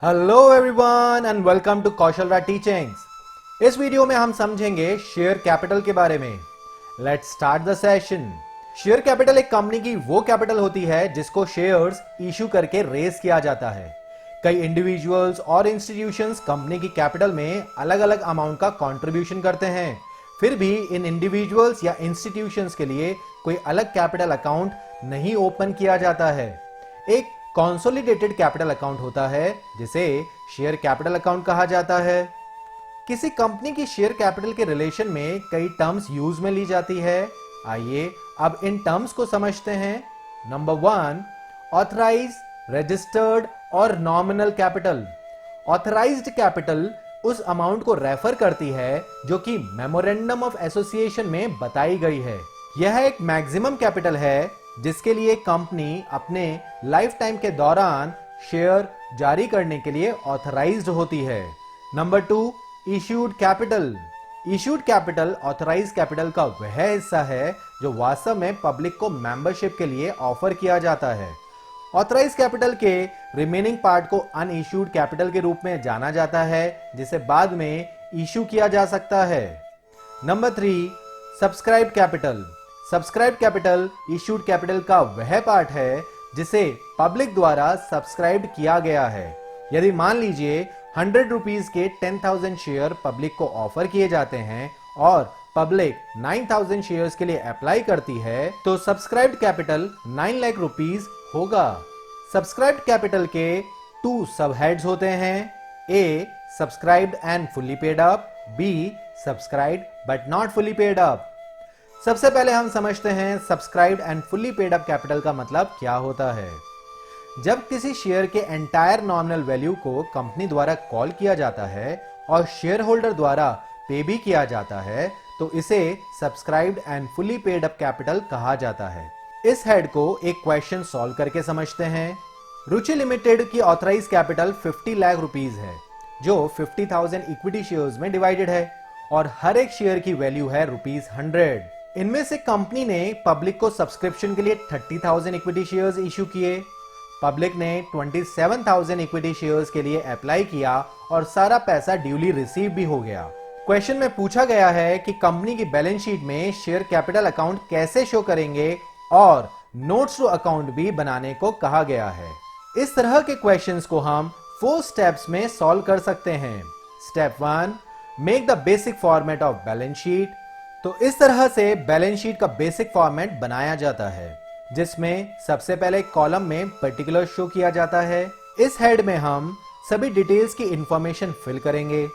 Hello everyone and welcome to कौशलरा teachings. इस video में हम समझेंगे शेयर कैपिटल के बारे में। Let's start the session. Share capital एक कंपनी की वो कैपिटल होती है जिसको शेयर्स इशू करके रेज किया जाता है। कई इंडिविजुअल्स और इंस्टीट्यूशंस कंपनी की कैपिटल में अलग अलग अमाउंट का कंट्रीब्यूशन करते हैं। फिर भी इन इंडिविजुअल्स या इंस्टीट्यूशंस के लिए कोई अलग कैपिटल अकाउंट नहीं ओपन किया जाता है। एक कॉन्सोलिडेटेड कैपिटल अकाउंट होता है जिसे शेयर कैपिटल अकाउंट कहा जाता है। किसी कंपनी की शेयर कैपिटल के रिलेशन में कई टर्म्स यूज में ली जाती है। आइए अब इन टर्म्स को समझते हैं। नंबर 1, ऑथराइज, रजिस्टर्ड और नॉमिनल कैपिटल। ऑथराइज्ड कैपिटल उस अमाउंट को रेफर करती है जो कि मेमोरेंडम ऑफ एसोसिएशन में बताई गई है। यह एक मैक्सिमम कैपिटल है जिसके लिए कंपनी अपने लाइफ टाइम के दौरान शेयर जारी करने के लिए ऑथराइज्ड होती है। Number 2, issued capital. Issued capital authorised capital का वह हिस्सा है जो वास्तव में पब्लिक को मेंबरशिप के लिए ऑफर किया जाता है। ऑथराइज्ड कैपिटल के रिमेनिंग पार्ट को अनइश्यूड कैपिटल के रूप में जाना जाता है जिसे बाद में इश्यू किया जा सकता है। Number 3, subscribe capital. Subscribe capital issued capital का वह पार्ट है जिसे पब्लिक द्वारा सब्सक्राइब किया गया है। यदि मान लीजिए 100 रुपीज के 10,000 शेयर पब्लिक को ऑफर किए जाते हैं और पब्लिक 9,000 शेयर्स के लिए अप्लाई करती है तो सब्सक्राइब्ड कैपिटल 9 लाख रुपीज होगा। सब्सक्राइब्ड कैपिटल के 2 सब हेड्स होते हैं। A, subscribed and fully paid up. B, subscribed but not fully paid up. सबसे पहले हम समझते हैं subscribed and fully paid up capital का मतलब क्या होता है। जब किसी शेयर के एंटायर नॉमिनल वैल्यू को कंपनी द्वारा कॉल किया जाता है और शेयर होल्डर द्वारा पे भी किया जाता है तो इसे subscribed and fully paid up capital कहा जाता है। इस हेड को एक क्वेश्चन सॉल्व करके समझते हैं। रुचि लिमिटेड की ऑथराइज कैपिटल 50 लाख रुपीज है जो 50,000 इक्विटी शेयर्स में डिवाइडेड है और हर एक शेयर की वैल्यू है ₹100। इनमें से कंपनी ने पब्लिक को सब्सक्रिप्शन के लिए 30,000 इक्विटी शेयर्स इशू किए। पब्लिक ने 27,000 इक्विटी शेयर्स के लिए अप्लाई किया और सारा पैसा ड्यूली रिसीव भी हो गया। क्वेश्चन में पूछा गया है कि कंपनी की बैलेंस शीट में शेयर कैपिटल अकाउंट कैसे शो करेंगे और नोट्स टू अकाउंट भी बनाने को कहा गया है। इस तरह के क्वेश्चंस को हम 4 स्टेप्स में सॉल्व कर सकते हैं। Step 1, make the basic format of balance sheet. तो इस तरह से बैलेंस शीट का बेसिक फॉर्मेट बनाया जाता है जिसमें सबसे पहले कॉलम में पर्टिकुलर शो किया जाता है। इस हेड में हम सभी डिटेल्स की इंफॉर्मेशन फिल करेंगे।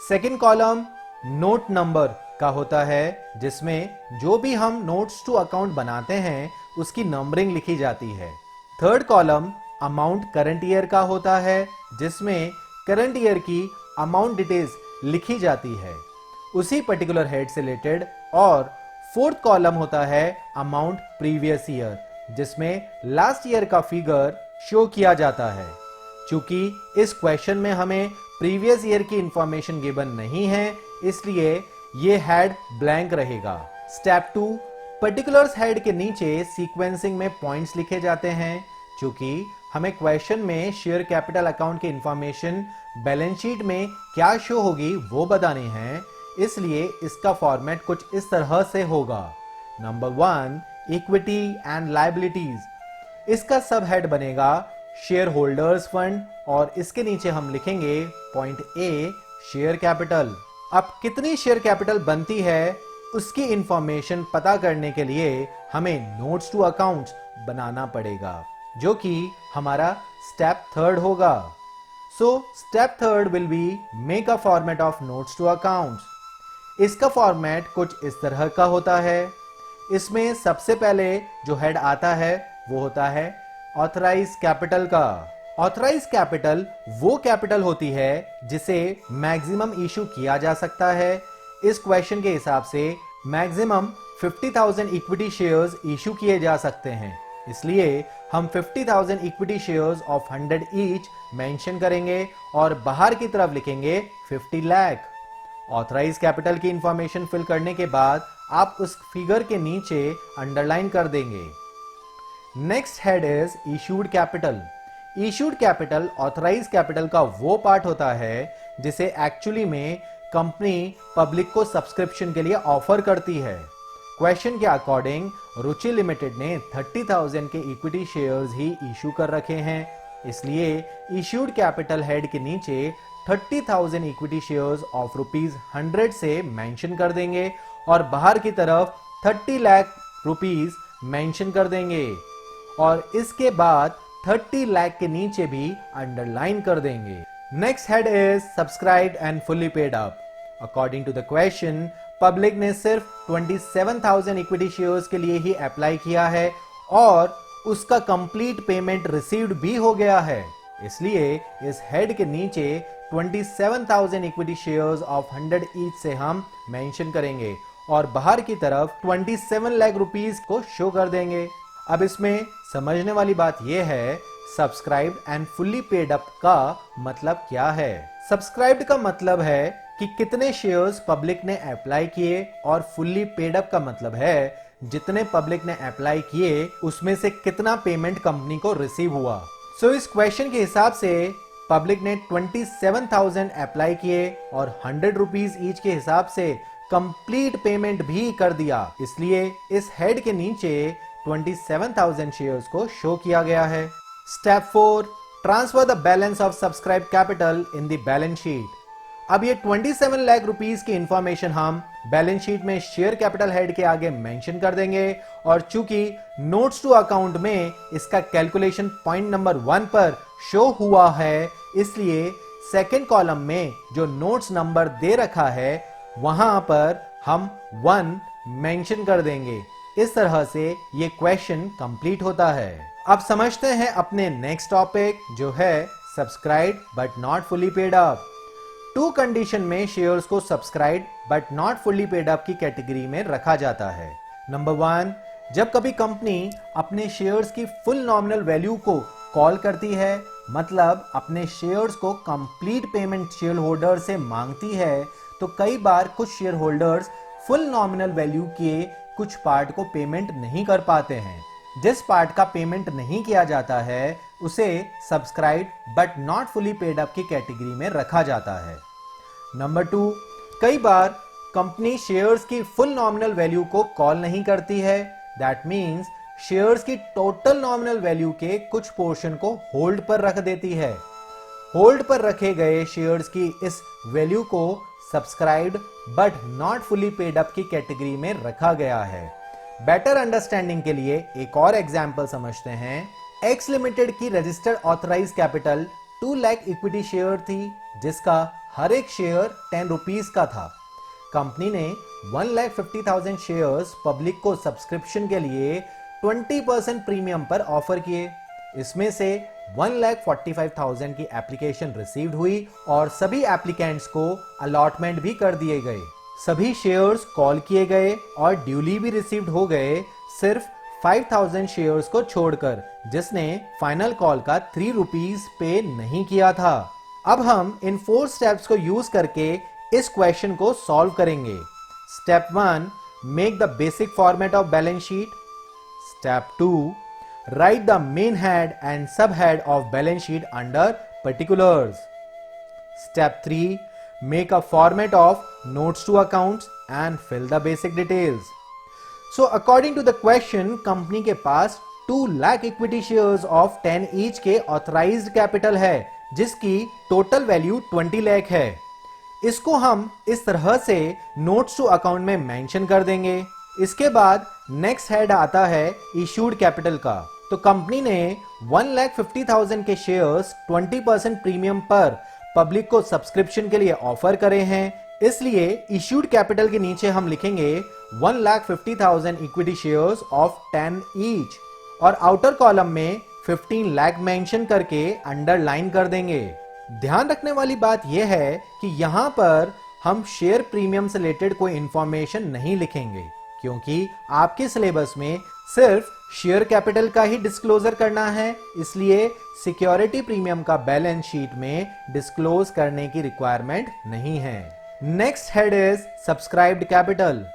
सेकंड कॉलम नोट नंबर का होता है जिसमें जो भी हम नोट्स टू अकाउंट बनाते हैं उसकी नंबरिंग लिखी जाती है। Third column amount current year का होता है जिसमें करंट ईयर की अमाउंट डिटेल्स लिखी जाती है उसी पर्टिकुलर हेड से रिलेटेड। और फोर्थ कॉलम होता है अमाउंट प्रीवियस ईयर जिसमें लास्ट ईयर का फिगर शो किया जाता है। चूंकि इस क्वेश्चन में हमें प्रीवियस ईयर की इंफॉर्मेशन गिवन नहीं है इसलिए ये हेड ब्लैंक रहेगा। स्टेप 2, पर्टिकुलर्स हेड के नीचे सीक्वेंसिंग में पॉइंट्स लिखे जाते हैं। चूंकि हमें क्वेश्चन में शेयर कैपिटल अकाउंट की इंफॉर्मेशन बैलेंस शीट में क्या शो होगी वो बतानी है इसलिए इसका फॉर्मेट कुछ इस तरह से होगा। Number 1, equity and liabilities. इसका सब हेड बनेगा शेयर होल्डर्स फंड और इसके नीचे हम लिखेंगे पॉइंट ए, शेयर कैपिटल। अब कितनी शेयर कैपिटल बनती है उसकी इंफॉर्मेशन पता करने के लिए हमें नोट्स टू अकाउंट्स बनाना पड़ेगा जो कि हमारा स्टेप 3 होगा। So step 3 will be make a format of notes to accounts. इसका फॉर्मेट कुछ इस तरह का होता है। इसमें सबसे पहले जो हेड आता है वो होता है ऑथराइज कैपिटल का। ऑथराइज कैपिटल वो कैपिटल होती है जिसे मैक्सिमम इशू किया जा सकता है। इस क्वेश्चन के हिसाब से मैक्सिमम 50,000 इक्विटी शेयर्स इशू किए जा सकते हैं इसलिए हम 50,000 equity shares of 100 each mention करेंगे और बाहर की तरफ लिखेंगे 50 लाख। ऑथराइज कैपिटल की इंफॉर्मेशन फिल करने के बाद आप उस फिगर के नीचे अंडरलाइन कर देंगे। Next head is issued capital. Issued capital authorise capital का वो पार्ट होता है जिसे एक्चुअली में कंपनी पब्लिक को सब्सक्रिप्शन के लिए ऑफर करती है। क्वेश्चन के अकॉर्डिंग रुचि लिमिटेड ने 30,000 के इक्विटी शेयर्स ही इशू कर रखे हैं, इसलिए इशूड कैपिटल हेड के नीचे 30,000 इक्विटी शेयर्स ऑफ ₹100 से मेंशन कर देंगे और बाहर की तरफ 30 लाख रुपीस मेंशन कर देंगे और इसके बाद 30 लाख के नीचे भी अंडरलाइन कर देंगे। Next head is subscribed and fully paid up. According to the question, public ने सिर्फ 27,000 इक्विटी शेयर्स के लिए ही अप्लाई किया है और उसका कंप्लीट पेमेंट रिसीव्ड भी हो गया है, इसलिए इस हेड के नीचे 27,000 इक्विटी शेयर्स ऑफ 100 ईच से हम मेंशन करेंगे और बाहर की तरफ 27 लाख रुपीस को शो कर देंगे। अब इसमें समझने वाली बात यह है, subscribed and fully paid up का मतलब क्या है। सब्सक्राइब्ड का मतलब है कि कितने शेयर्स पब्लिक ने अप्लाई किए और फुल्ली पेड अप का मतलब है जितने पब्लिक ने अप्लाई किए उसमें से कितना पेमेंट कंपनी को रिसीव हुआ। सो इस क्वेश्चन के हिसाब से पब्लिक ने 27,000 अप्लाई किए और 100 रुपीस ईच के हिसाब से कंप्लीट पेमेंट भी कर दिया, इसलिए इस हेड के नीचे 27,000 शेयर्स को शो किया गया है। Step 4, transfer the balance of subscribe capital in the balance sheet. अब ये 27 लाख रुपीस की इंफॉर्मेशन हम बैलेंस शीट में शेयर कैपिटल हेड के आगे मेंशन कर देंगे और चूंकि नोट्स टू अकाउंट में इसका कैलकुलेशन पॉइंट नंबर 1 पर शो हुआ है, इसलिए सेकंड कॉलम में जो नोट्स नंबर दे रखा है वहां पर हम 1 मेंशन कर देंगे। इस तरह से ये क्वेश्चन कंप्लीट होता है। अब समझते हैं अपने नेक्स्ट टॉपिक जो है subscribe but not fully paid up. 2 condition में शेयर्स को subscribe but not fully paid up की कैटेगरी में रखा जाता है। नंबर 1, जब कभी कंपनी अपने शेयर्स की फुल नॉमिनल वैल्यू को कॉल करती है, मतलब अपने शेयर्स को कंप्लीट पेमेंट शेयर होल्डर से मांगती है, तो कई बार कुछ share holders full nominal value के कुछ पार्ट को पेमेंट नहीं कर पाते हैं। जिस पार्ट का पेमेंट नहीं किया जाता है उसे subscribe but not fully paid up की कैटेगरी में रखा जाता है। नंबर 2, कई बार कंपनी शेयर्स की फुल नॉमिनल वैल्यू को कॉल नहीं करती है, दैट मींस शेयर्स की टोटल नॉमिनल वैल्यू के कुछ पोर्शन को होल्ड पर रख देती है। होल्ड पर रखे गए शेयर्स की इस वैल्यू को subscribed but not fully paid up की कैटेगरी में रखा गया है। बेटर अंडरस्टैंडिंग के लिए एक और एग्जांपल समझते हैं। एक्स लिमिटेड की registered authorise capital 2 lakh equity share थी, जिसका हर एक शेयर 10 रुपीस का था। कंपनी ने 1,50,000 शेयर्स पब्लिक को सब्सक्रिप्शन के लिए 20% प्रीमियम पर ऑफर किए। इसमें से 1,45,000 की एप्लीकेशन रिसीव्ड हुई और सभी एप्लीकेंट्स को अलॉटमेंट भी कर दिए गए। सभी शेयर्स कॉल किए गए और ड्यूली भी रिसीव्ड हो गए, सिर्फ 5,000 शेयर्स को छोड़कर, जिसने फाइनल कॉल का 3 रुपीस पे नहीं किया था। अब हम इन 4 स्टेप्स को यूज करके इस क्वेश्चन को सॉल्व करेंगे। Step 1, make the basic format of balance sheet. Step 2, write the main head and subhead of balance sheet under particulars. Step 3, make a format of notes to accounts and fill the basic details. So according to the question, company के पास 2 lakh equity shares of 10 each के authorised capital है, जिसकी total value 20 lakh है। इसको हम इस तरह से नोट्स टू अकाउंट में मेंशन कर देंगे। इसके बाद नेक्स्ट हेड आता है इशूड कैपिटल का। तो कंपनी ने 1,50,000 के शेयर्स 20% प्रीमियम पर पब्लिक को सब्सक्रिप्शन के लिए ऑफर करे हैं, इसलिए इशूड कैपिटल के नीचे हम लिखेंगे 1,50,000 इक्विटी शेयर्स ऑफ 10 ईच और आउटर कॉलम में 15 लाख मेंशन करके अंडरलाइन कर देंगे। ध्यान रखने वाली बात यह है कि यहां पर हम शेयर प्रीमियम से रिलेटेड कोई इंफॉर्मेशन नहीं लिखेंगे, क्योंकि आपके सिलेबस में सिर्फ शेयर कैपिटल का ही डिस्क्लोजर करना है, इसलिए सिक्योरिटी प्रीमियम का बैलेंस शीट में डिस्क्लोज करने की रिक्वायरमेंट नहीं है। Next head is subscribed capital.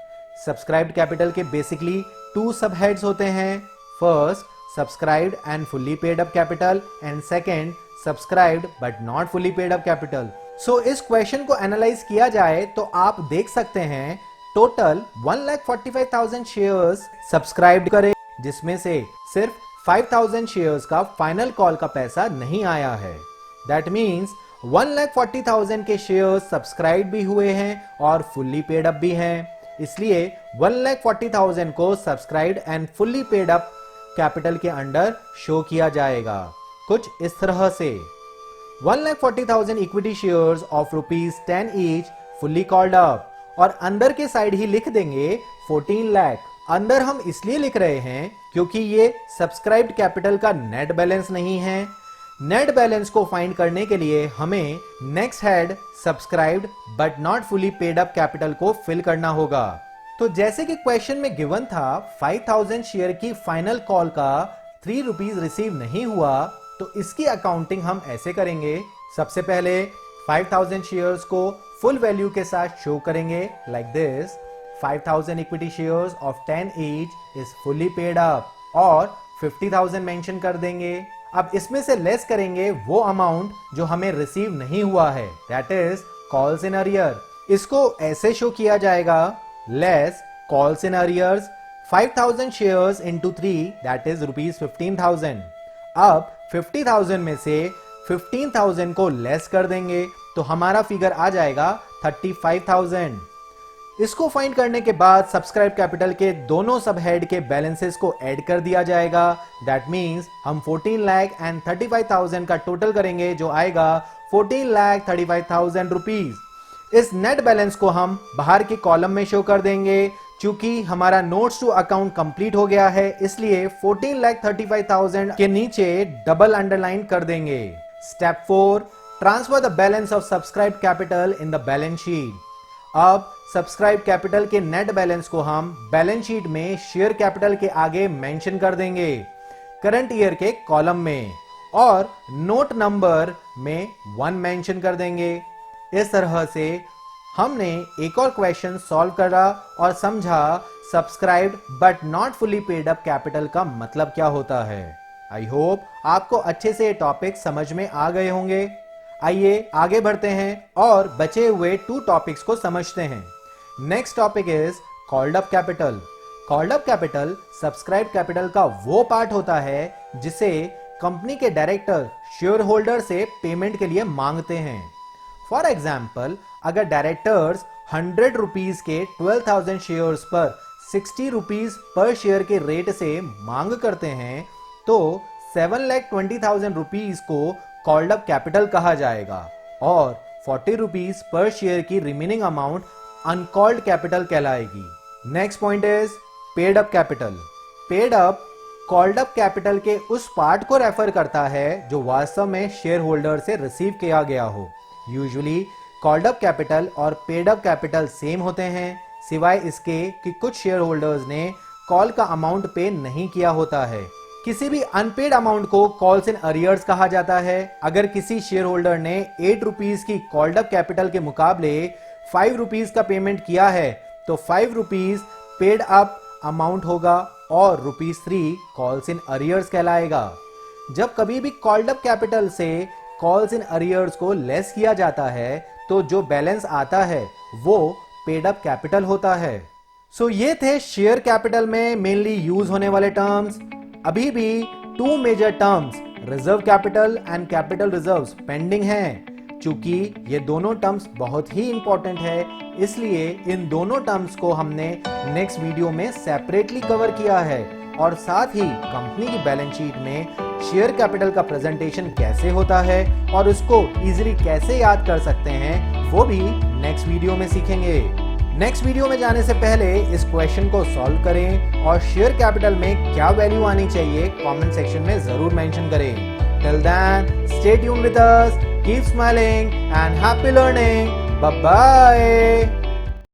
Subscribed capital के बेसिकली 2 सब हेड्स होते हैं। First, subscribed and fully paid up capital and second subscribed but not fully paid up capital. So इस क्वेश्चन को एनालाइज किया जाए तो आप देख सकते हैं टोटल 1,45,000 शेयर्स सब्सक्राइब करे, जिसमें से सिर्फ 5,000 शेयर्स का फाइनल कॉल का पैसा नहीं आया है। दैट मीन्स 1,40,000 के शेयर्स सब्सक्राइब भी हुए हैं और फुल्ली पेड अप भी हैं, इसलिए 1,40,000 को subscribed and fully paid up capital के अंडर शो किया जाएगा कुछ इस तरह से। 1,40,000 equity shares of ₹10 each fully called up, और अंदर के साइड ही लिख देंगे 14 लाख। अंदर हम इसलिए लिख रहे हैं क्योंकि ये सब्सक्राइब्ड कैपिटल का नेट बैलेंस नहीं है। नेट बैलेंस को फाइंड करने के लिए हमें next head subscribed but not fully paid up capital को फिल करना होगा। तो जैसे कि क्वेश्चन में गिवन था 5,000 शेयर की फाइनल कॉल का ₹3 रिसीव नहीं हुआ, तो इसकी अकाउंटिंग हम ऐसे करेंगे। सबसे पहले 5,000 शेयर्स को फुल वैल्यू के साथ शो करेंगे like this. 5,000 equity shares of 10 each is fully paid up और 50,000 मेंशन कर देंगे। अब इसमें से लेस करेंगे वो अमाउंट जो हमें रिसीव नहीं हुआ है, that is calls in arrear. इसको ऐसे शो किया जाएगा less calls in arrears 5,000 shares into 3 that is ₹15,000। अब 50,000 में से 15,000 को लेस कर देंगे तो हमारा फिगर आ जाएगा 35,000। इसको फाइंड करने के बाद सब्सक्राइब कैपिटल के दोनों सब हेड के बैलेंसेस को ऐड कर दिया जाएगा। दैट मींस हम 14 लाख एंड 35,000 का टोटल करेंगे जो आएगा 14,35,000 रुपीज। इस नेट बैलेंस को हम बाहर के कॉलम में शो कर देंगे। चूंकि हमारा नोट्स टू अकाउंट कंप्लीट हो गया है, इसलिए 14,35,000 के नीचे डबल अंडरलाइन कर देंगे। Step 4, transfer the balance of subscribe capital in the balance sheet. अब सब्सक्राइब कैपिटल के नेट बैलेंस को हम बैलेंस शीट में शेयर कैपिटल के आगे मेंशन कर देंगे करंट ईयर के कॉलम में, और नोट नंबर में 1 मेंशन कर देंगे। इस तरह से हमने एक और क्वेश्चन सॉल्व करा और समझा subscribed but not fully paid up capital का मतलब क्या होता है। आई होप आपको अच्छे से ये टॉपिक समझ में आ गए होंगे। आइए आगे बढ़ते हैं और बचे हुए 2 टॉपिक्स को समझते हैं। Next topic is called up capital. Called up capital subscribe capital का वो पार्ट होता है जिसे कंपनी के डायरेक्टर शेयर होल्डर से पेमेंट के लिए मांगते हैं। फॉर एग्जाम्पल, अगर डायरेक्टर्स ₹100 के 12,000 शेयर्स पर ₹60 पर शेयर के रेट से मांग करते हैं तो ₹7,20,000 को कॉल्ड अप कैपिटल कहा जाएगा और ₹40 पर शेयर की रिमेनिंग अमाउंट अनकॉल्ड कैपिटल कहलाएगी। Next point is paid up capital. Paid up called up capital के उस पार्ट को रेफर करता है जो वास्तव में शेयर होल्डर से रिसीव किया गया हो। यूजुअली कॉल्ड अप कैपिटल और पेड अप कैपिटल सेम होते हैं, सिवाय इसके कि कुछ शेयर होल्डर्स ने कॉल का अमाउंट पे नहीं किया होता है। किसी भी अनपेड अमाउंट को कॉल्स इन अरियर्स कहा जाता है। अगर किसी शेयर होल्डर ने ₹8 की कॉल्ड अप कैपिटल के मुकाबले ₹5 का पेमेंट किया है तो ₹5 पेड अप अमाउंट होगा और ₹3 कॉल्स इन अरियर्स कहलाएगा। जब कभी भी कॉल्ड अप कैपिटल से कॉल्स इन अरियर्स को लेस किया जाता है तो जो बैलेंस आता है वो पेड अप कैपिटल होता है। सो ये थे शेयर कैपिटल में मेनली यूज होने वाले टर्म्स। अभी भी 2 major terms reserve capital and capital reserves pending हैं। चूंकि ये दोनों टर्म्स बहुत ही इंपॉर्टेंट है, इसलिए इन दोनों टर्म्स को हमने नेक्स्ट वीडियो में सेपरेटली कवर किया है, और साथ ही कंपनी की बैलेंस शीट में शेयर कैपिटल का प्रेजेंटेशन कैसे होता है और उसको इजीली कैसे याद कर सकते हैं वो भी नेक्स्ट वीडियो में सीखेंगे। नेक्स्ट वीडियो में जाने से पहले इस क्वेश्चन को सॉल्व करें और शेयर कैपिटल में क्या वैल्यू आनी चाहिए कमेंट सेक्शन में जरूर मेंशन करें। Till then stay tuned with us, keep smiling and happy learning. Bye bye.